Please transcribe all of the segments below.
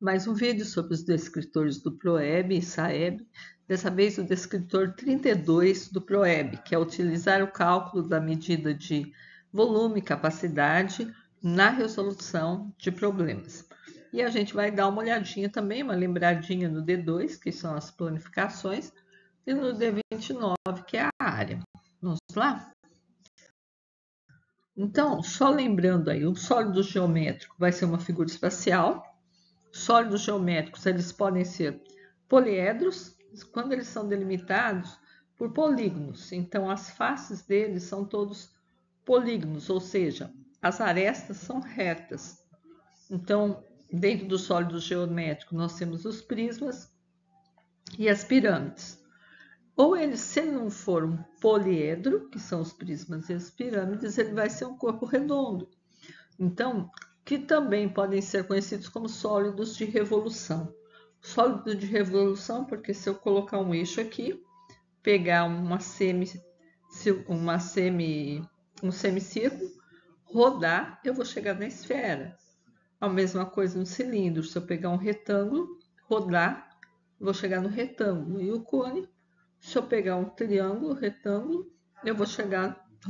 Mais um vídeo sobre os descritores do PROEB e SAEB, dessa vez o descritor 32 do PROEB, que é utilizar o cálculo da medida de volume e capacidade na resolução de problemas. E a gente vai dar uma olhadinha também, uma lembradinha no D2, que são as planificações, e no D29, que é a área. Vamos lá? Então, só lembrando aí, o sólido geométrico vai ser uma figura espacial. Sólidos geométricos, eles podem ser poliedros, quando eles são delimitados por polígonos. Então, as faces deles são todos polígonos, ou seja, as arestas são retas. Então, dentro do sólido geométrico, nós temos os prismas e as pirâmides. Ou ele, se ele não for um poliedro, que são os prismas e as pirâmides, ele vai ser um corpo redondo. Então, que também podem ser conhecidos como sólidos de revolução. Sólido de revolução, porque se eu colocar um eixo aqui, pegar um semicírculo, rodar, eu vou chegar na esfera. A mesma coisa no cilindro, se eu pegar um retângulo, rodar, eu vou chegar no retângulo. E o cone, se eu pegar um triângulo, retângulo, eu vou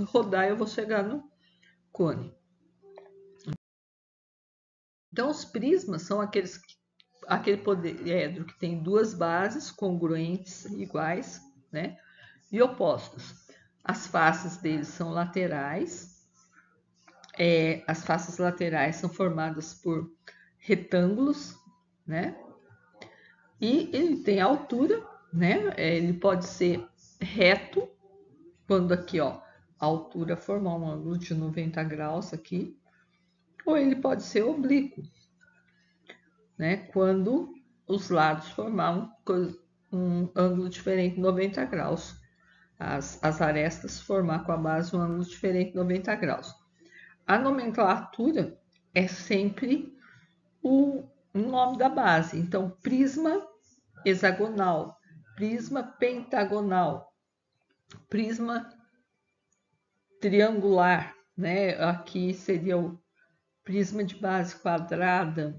rodar, eu vou chegar no cone. Então, os prismas são aquele poliedro que tem duas bases congruentes, iguais, né, e opostas. As faces deles são laterais. As faces laterais são formadas por retângulos, né? E ele tem altura, né? Ele pode ser reto, quando aqui, ó, a altura formar um ângulo de 90 graus aqui, ou ele pode ser oblíquo, né? Quando os lados formar um ângulo diferente de 90 graus. As arestas formar com a base um ângulo diferente de 90 graus. A nomenclatura é sempre o nome da base. Então, prisma hexagonal, prisma pentagonal, prisma triangular, né? Aqui seria o prisma de base quadrada.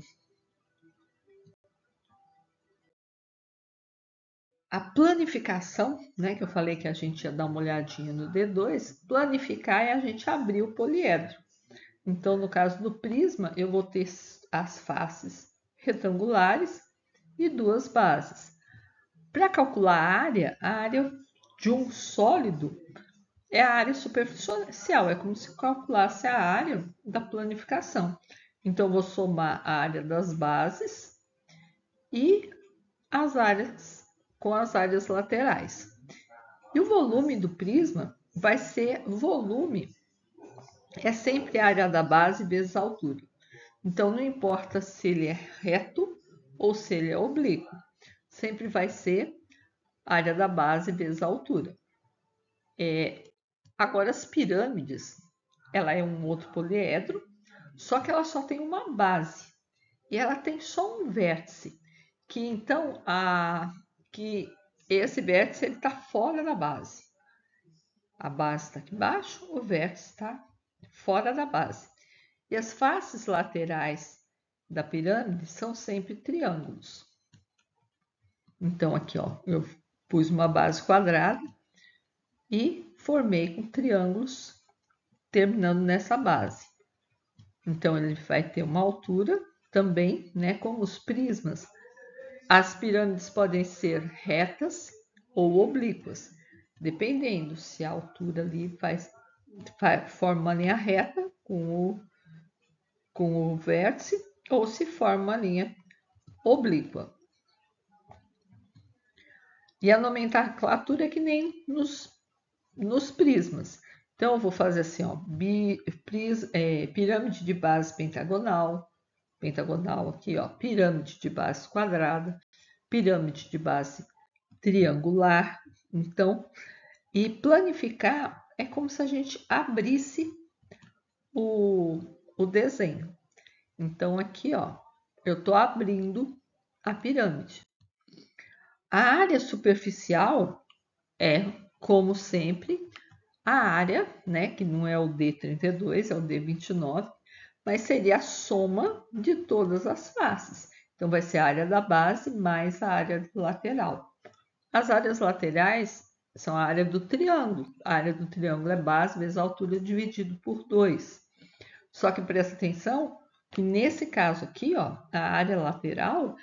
A planificação, né, que eu falei que a gente ia dar uma olhadinha no D2, planificar é a gente abrir o poliedro. Então, no caso do prisma, eu vou ter as faces retangulares e duas bases. Para calcular a área de um sólido é a área superficial, é como se calculasse a área da planificação. Então, eu vou somar a área das bases e as áreas com as áreas laterais. E o volume do prisma vai ser volume, é sempre a área da base vezes a altura. Então, não importa se ele é reto ou se ele é oblíquo, sempre vai ser a área da base vezes a altura. Agora, as pirâmides, ela é um outro poliedro, só que ela só tem uma base e ela tem só um vértice, que então que esse vértice está fora da base. A base está aqui embaixo, o vértice está fora da base. E as faces laterais da pirâmide são sempre triângulos. Então, aqui, ó, eu pus uma base quadrada e formei com triângulos terminando nessa base. Então, ele vai ter uma altura também, né, como os prismas. As pirâmides podem ser retas ou oblíquas, dependendo se a altura ali forma uma linha reta com o vértice ou se forma uma linha oblíqua. E a nomenclatura é que nem nos prismas. Então, eu vou fazer assim, ó, pirâmide de base pentagonal aqui, ó, pirâmide de base quadrada, pirâmide de base triangular. Então, e planificar é como se a gente abrisse o desenho. Então, aqui, ó, eu estou abrindo a pirâmide. A área superficial é, como sempre, a área, né, que não é o D32, é o D29, mas seria a soma de todas as faces. Então, vai ser a área da base mais a área lateral. As áreas laterais são a área do triângulo. A área do triângulo é base vezes altura dividido por 2. Só que presta atenção que nesse caso aqui, ó, a área lateral,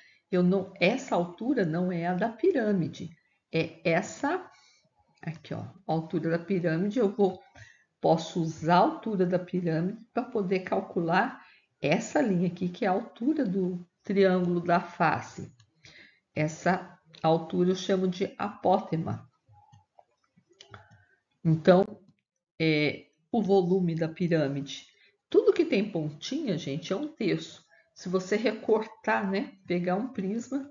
essa altura não é a da pirâmide. É essa aqui, ó, a altura da pirâmide. Posso usar a altura da pirâmide para poder calcular essa linha aqui, que é a altura do triângulo da face. Essa altura eu chamo de apótema. Então, o volume da pirâmide. Tudo que tem pontinha, gente, é 1/3. Se você recortar, né, pegar um prisma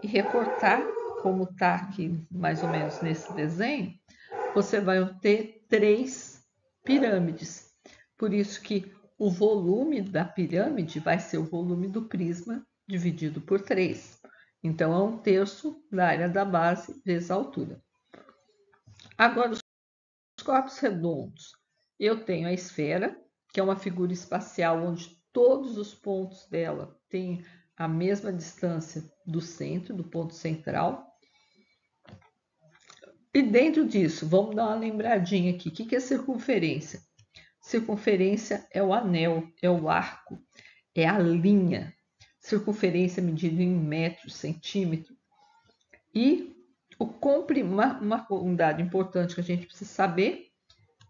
e recortar, como está aqui mais ou menos nesse desenho, você vai ter 3 pirâmides. Por isso que o volume da pirâmide vai ser o volume do prisma dividido por 3. Então, é 1/3 da área da base vezes a altura. Agora, os corpos redondos. Eu tenho a esfera, que é uma figura espacial onde todos os pontos dela têm a mesma distância do centro, do ponto central. E dentro disso, vamos dar uma lembradinha aqui. O que é circunferência? Circunferência é o anel, é o arco, é a linha. Circunferência medida em metros, centímetros. E uma unidade importante que a gente precisa saber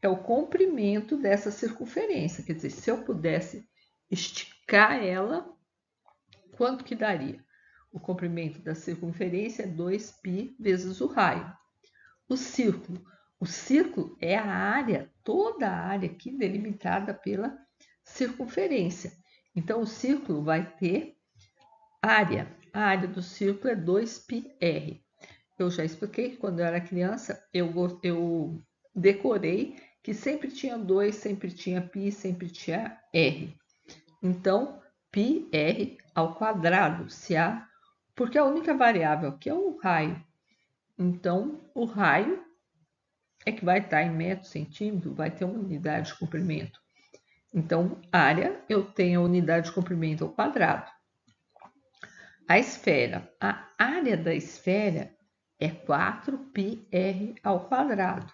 é o comprimento dessa circunferência. Quer dizer, se eu pudesse esticar ela, quanto que daria? O comprimento da circunferência é 2π vezes o raio. O círculo é a área, toda a área aqui delimitada pela circunferência. Então, o círculo vai ter área. A área do círculo é 2πr. Eu já expliquei que quando eu era criança, eu decorei que sempre tinha 2, sempre tinha π, sempre tinha r. Então, πr ao quadrado, porque a única variável aqui é o raio. Então, o raio é que vai estar em metro, centímetro, vai ter uma unidade de comprimento. Então, área, eu tenho a unidade de comprimento ao quadrado. A esfera, a área da esfera é 4πr ao quadrado.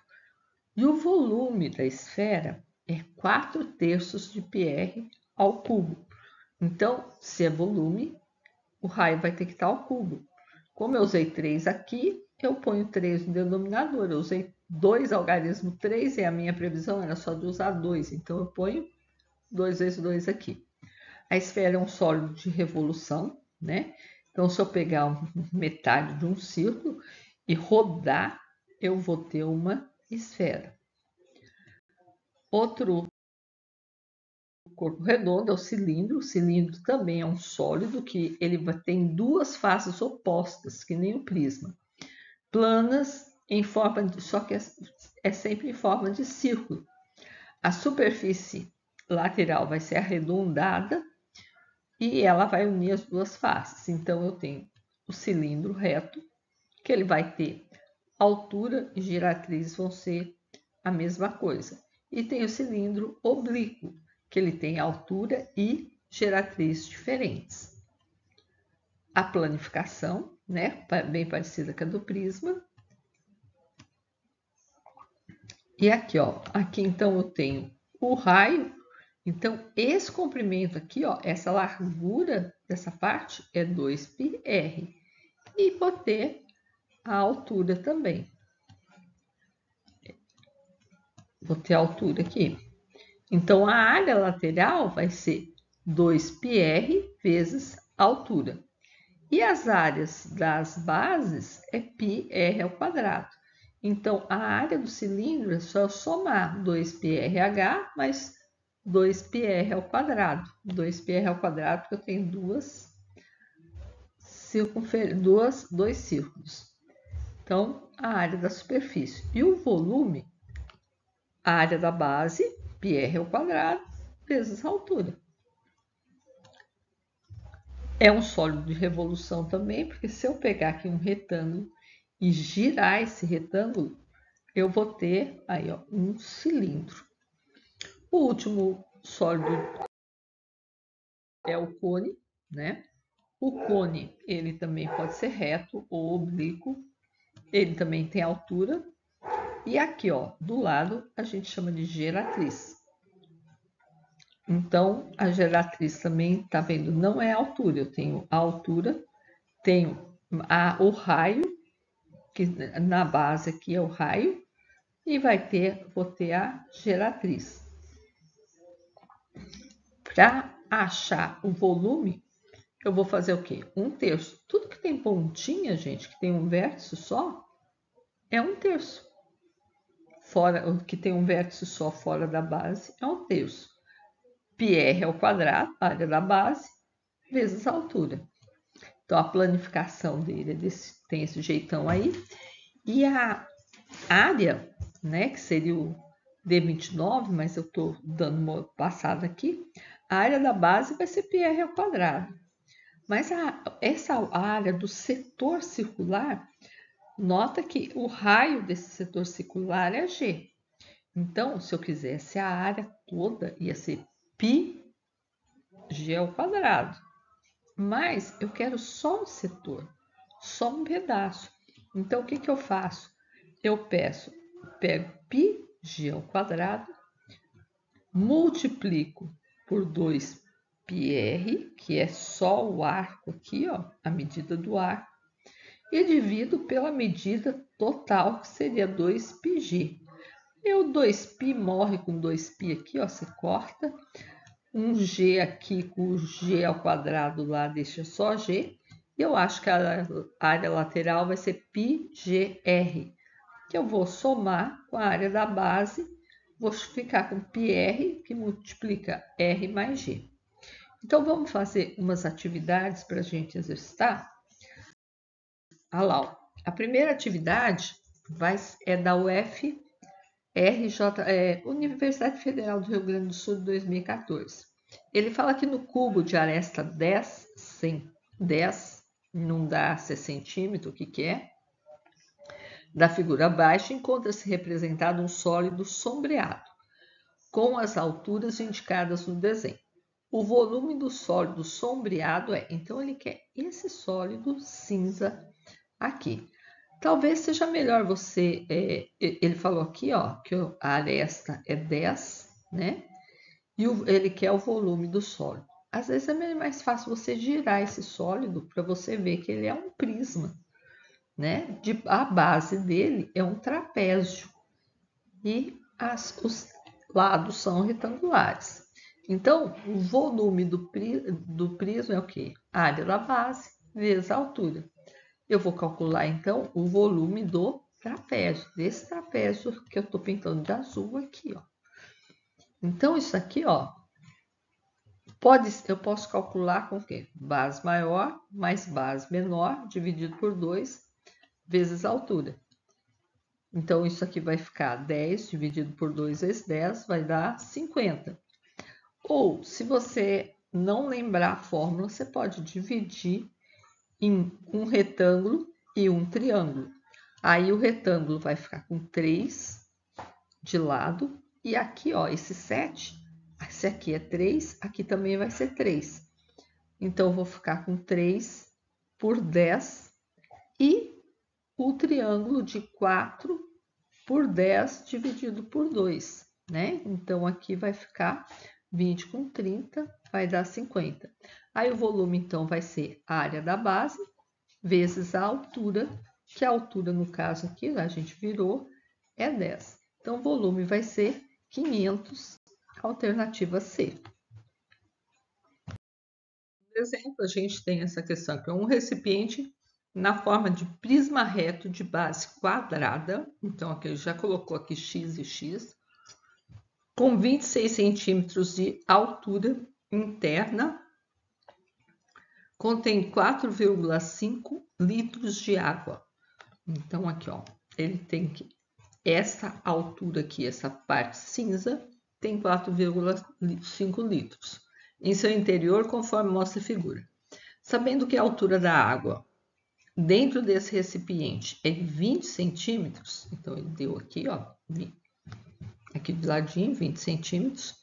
E o volume da esfera é 4/3 de πr ao cubo. Então, se é volume, o raio vai ter que estar ao cubo. Como eu usei 3 aqui, eu ponho 3 no denominador. Eu usei 2 algarismo 3 e a minha previsão era só de usar 2. Então, eu ponho 2 vezes 2 aqui. A esfera é um sólido de revolução, né? Então, se eu pegar metade de um círculo e rodar, eu vou ter uma esfera. Outro corpo redondo é o cilindro. O cilindro também é um sólido que ele tem 2 faces opostas, que nem o prisma. Planas em forma de, só que é sempre em forma de círculo. A superfície lateral vai ser arredondada e ela vai unir as 2 faces. Então, eu tenho o cilindro reto, que ele vai ter altura e giratriz vão ser a mesma coisa. E tem o cilindro oblíquo, que ele tem altura e giratriz diferentes. A planificação, né, bem parecida com a do prisma. E aqui, ó, aqui então eu tenho o raio. Então, esse comprimento aqui, ó, essa largura dessa parte é 2πr. E vou ter a altura também. Vou ter a altura aqui. Então, a área lateral vai ser 2πr vezes a altura. E as áreas das bases é πr ao quadrado. Então, a área do cilindro é só somar 2πrh mais 2πr ao quadrado. 2πr ao quadrado, porque eu tenho dois círculos. Então, a área da superfície. E o volume, a área da base, πr ao quadrado, vezes a altura. É um sólido de revolução também, porque se eu pegar aqui um retângulo e girar esse retângulo, eu vou ter aí, ó, um cilindro. O último sólido é o cone, né? O cone, ele também pode ser reto ou oblíquo. Ele também tem altura. E aqui, ó, do lado, a gente chama de geratriz. Então, a geratriz também, tá vendo? Não é a altura. Eu tenho a altura, tenho o raio, que na base aqui é o raio, e vou ter a geratriz. Para achar o volume, eu vou fazer o quê? 1/3. Tudo que tem pontinha, gente, que tem um vértice só, é 1/3. Fora, o que tem um vértice só fora da base é 1/3. πr ao quadrado, a área da base, vezes a altura. Então, a planificação dele tem esse jeitão aí. E a área, né, que seria o D29, mas eu estou dando uma passada aqui, a área da base vai ser πr ao quadrado. Mas essa área do setor circular, nota que o raio desse setor circular é G. Então, se eu quisesse a área toda, ia ser π G ao quadrado. Mas eu quero só um setor, só um pedaço. Então, o que que eu faço? Eu pego π G ao quadrado, multiplico por 2πr, que é só o arco aqui, ó, a medida do arco, e divido pela medida total, que seria 2πg. E o 2π morre com 2π aqui, ó, você corta. Um g aqui com o g ao quadrado lá, deixa só g. E eu acho que a área lateral vai ser πgr, que eu vou somar com a área da base, vou ficar com πr, que multiplica r mais g. Então, vamos fazer umas atividades para a gente exercitar? Olha lá, ó. A primeira atividade é da Universidade Federal do Rio Grande do Sul de 2014. Ele fala que no cubo de aresta 10, não dá 10 centímetros, o que é? Da figura abaixo, encontra-se representado um sólido sombreado, com as alturas indicadas no desenho. O volume do sólido sombreado então ele quer esse sólido cinza aqui. Talvez seja melhor você, ele falou aqui, ó, que a aresta é 10, né? E ele quer o volume do sólido. Às vezes é mais fácil você girar esse sólido para você ver que ele é um prisma, né? A base dele é um trapézio e os lados são retangulares. Então, o volume do prisma é o quê? A área da base vezes a altura. Eu vou calcular, então, o volume do trapézio, desse trapézio que eu estou pintando de azul aqui, ó. Então, isso aqui, ó, eu posso calcular com o quê? Base maior mais base menor, dividido por 2, vezes a altura. Então, isso aqui vai ficar 10 dividido por 2 vezes 10, vai dar 50. Ou, se você não lembrar a fórmula, você pode dividir em um retângulo e um triângulo. Aí o retângulo vai ficar com 3 de lado. E aqui, ó, esse 7, esse aqui é 3, aqui também vai ser 3. Então, eu vou ficar com 3 por 10 e o triângulo de 4 por 10 dividido por 2, né? Então, aqui vai ficar 20 com 30, vai dar 50. Aí, o volume, então, vai ser a área da base vezes a altura, que a altura, no caso aqui, a gente virou, é 10. Então, o volume vai ser 500, alternativa C. Por exemplo, a gente tem essa questão, que é um recipiente na forma de prisma reto de base quadrada, então aqui ele já colocou aqui x e x, com 26 centímetros de altura interna, contém 4,5 litros de água. Então, aqui, ó, ele tem que essa altura aqui, essa parte cinza, tem 4,5 litros. Em seu interior, conforme mostra a figura. Sabendo que a altura da água dentro desse recipiente é 20 centímetros, então ele deu aqui, ó, aqui do ladinho, 20 centímetros.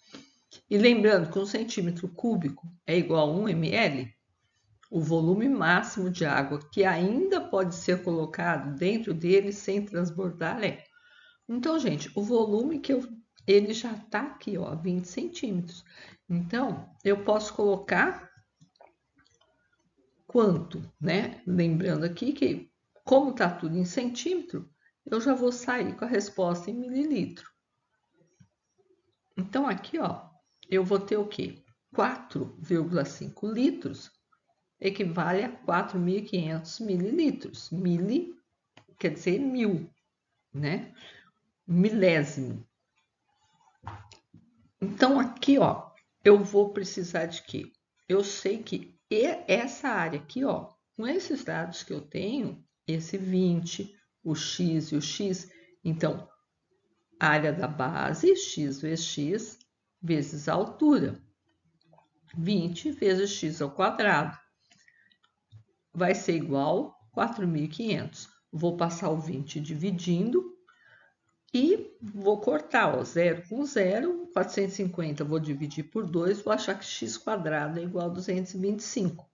E lembrando que 1 centímetro cúbico é igual a 1 ml, o volume máximo de água que ainda pode ser colocado dentro dele sem transbordar é. Então, gente, o volume ele já está aqui, ó, 20 centímetros. Então, eu posso colocar quanto, né? Lembrando aqui que, como está tudo em centímetro, eu já vou sair com a resposta em mililitro. Então, aqui, ó, eu vou ter o quê? 4,5 litros equivale a 4.500 mililitros. Mili quer dizer 1000, né? Milésimo. Então, aqui, ó, eu vou precisar de quê? Eu sei que essa área aqui, ó, com esses dados que eu tenho, esse 20, o x e o x, então, área da base, x vezes x, vezes a altura. 20 vezes x ao quadrado vai ser igual a 4.500. Vou passar o 20 dividindo e vou cortar, ó, 0 com 0, 450 vou dividir por 2, vou achar que x quadrado é igual a 225.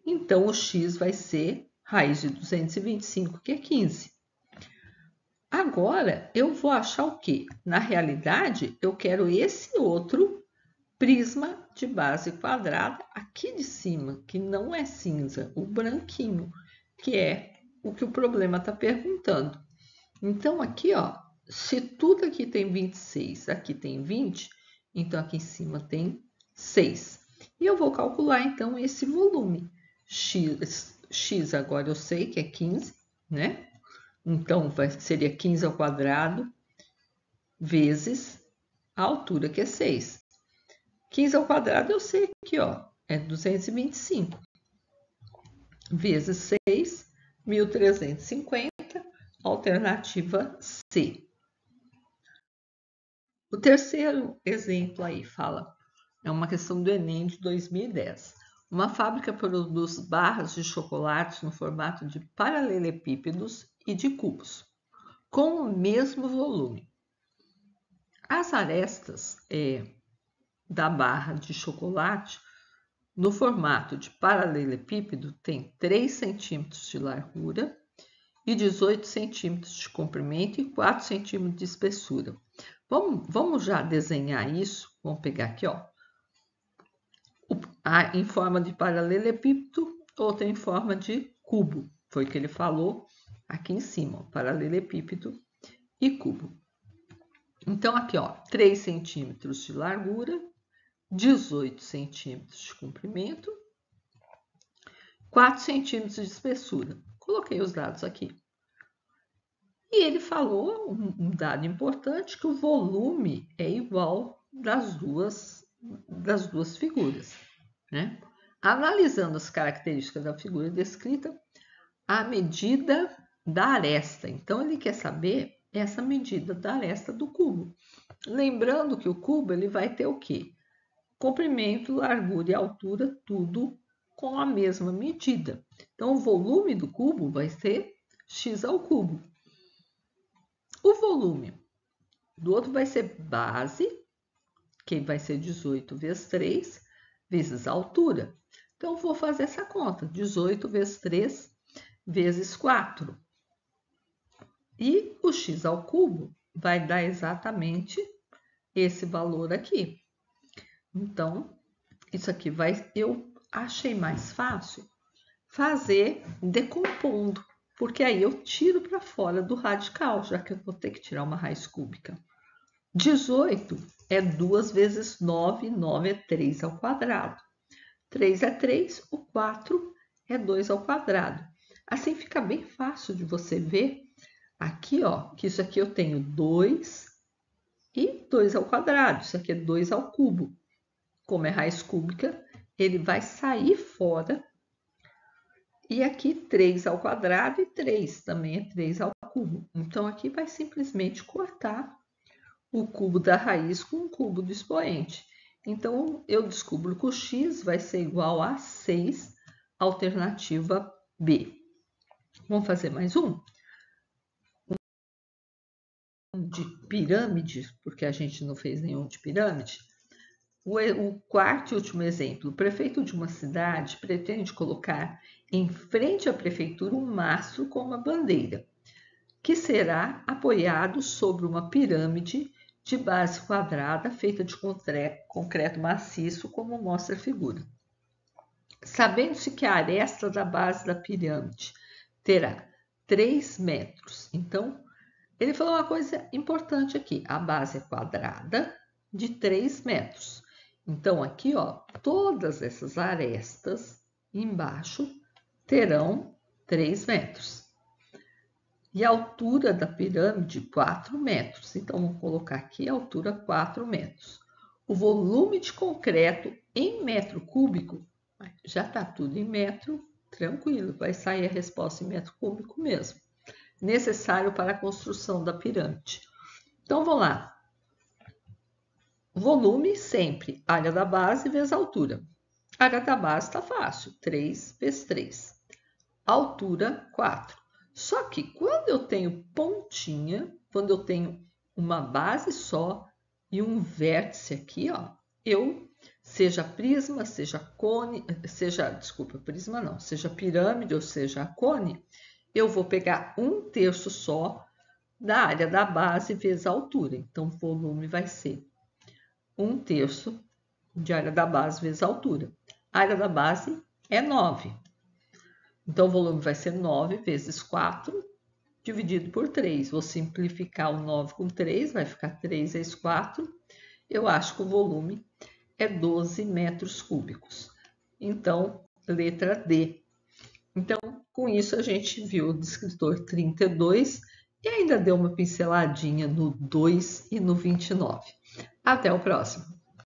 Então, o x vai ser raiz de 225, que é 15. Agora, eu vou achar o quê? Na realidade, eu quero esse outro prisma de base quadrada aqui de cima, que não é cinza, o branquinho, que é o que o problema está perguntando. Então, aqui, ó, se tudo aqui tem 26, aqui tem 20, então aqui em cima tem 6. E eu vou calcular, então, esse volume. X agora eu sei que é 15, né? Então, seria 15 ao quadrado vezes a altura, que é 6. 15 ao quadrado eu sei que, ó, é 225. Vezes 6, 1.350, alternativa C. O terceiro exemplo aí fala, é uma questão do Enem de 2010. Uma fábrica produz barras de chocolate no formato de paralelepípedos e de cubos, com o mesmo volume. As arestas da barra de chocolate no formato de paralelepípedo têm 3 centímetros de largura e 18 centímetros de comprimento e 4 centímetros de espessura. Vamos já desenhar isso. Vamos pegar aqui, ó, em forma de paralelepípedo, outra em forma de cubo. Foi o que ele falou aqui em cima, ó, paralelepípedo e cubo. Então, aqui, ó, 3 centímetros de largura, 18 centímetros de comprimento, 4 centímetros de espessura. Coloquei os dados aqui. E ele falou um dado importante, que o volume é igual das duas figuras, né? Analisando as características da figura descrita, a medida da aresta. Então, ele quer saber essa medida da aresta do cubo. Lembrando que o cubo ele vai ter o quê? Comprimento, largura e altura, tudo com a mesma medida. Então, o volume do cubo vai ser x ao cubo. O volume do outro vai ser base, que vai ser 18 vezes 3, vezes a altura. Então, vou fazer essa conta, 18 vezes 3, vezes 4. E o x ao cubo vai dar exatamente esse valor aqui. Então, isso aqui eu achei mais fácil fazer decompondo, porque aí eu tiro para fora do radical, já que eu vou ter que tirar uma raiz cúbica. 18 é 2 vezes 9, 9 é 3 ao quadrado. 3 é 3, o 4 é 2 ao quadrado. Assim fica bem fácil de você ver aqui, ó, que isso aqui eu tenho 2 e 2 ao quadrado. Isso aqui é 2 ao cubo. Como é raiz cúbica, ele vai sair fora. E aqui 3 ao quadrado e 3 também é 3 ao cubo. Então, aqui vai simplesmente cortar o cubo da raiz com o cubo do expoente. Então, eu descubro que o x vai ser igual a 6, alternativa B. Vamos fazer mais um? De pirâmide, porque a gente não fez nenhum de pirâmide. O quarto e último exemplo. O prefeito de uma cidade pretende colocar em frente à prefeitura um mastro com uma bandeira, que será apoiado sobre uma pirâmide de base quadrada feita de concreto maciço, como mostra a figura. Sabendo-se que a aresta da base da pirâmide terá 3 metros. Então, ele falou uma coisa importante aqui. A base é quadrada de 3 metros. Então, aqui, ó, todas essas arestas embaixo terão 3 metros. E a altura da pirâmide, 4 metros. Então, vamos colocar aqui a altura 4 metros. O volume de concreto em metro cúbico, já está tudo em metro, tranquilo, vai sair a resposta em metro cúbico mesmo. Necessário para a construção da pirâmide. Então, vamos lá. Volume sempre, área da base vezes altura. A área da base está fácil, 3 vezes 3. Altura, 4. Só que quando eu tenho pontinha, quando eu tenho uma base só e um vértice aqui, ó, seja prisma, seja cone, prisma não, seja pirâmide ou seja cone, eu vou pegar 1/3 só da área da base vezes a altura. Então, o volume vai ser 1/3 de área da base vezes a altura. A área da base é 9. Então, o volume vai ser 9 vezes 4, dividido por 3. Vou simplificar o 9 com 3, vai ficar 3 vezes 4. Eu acho que o volume é 12 metros cúbicos. Então, letra D. Então, com isso, a gente viu o descritor 32 e ainda deu uma pinceladinha no 2 e no 29. Até o próximo!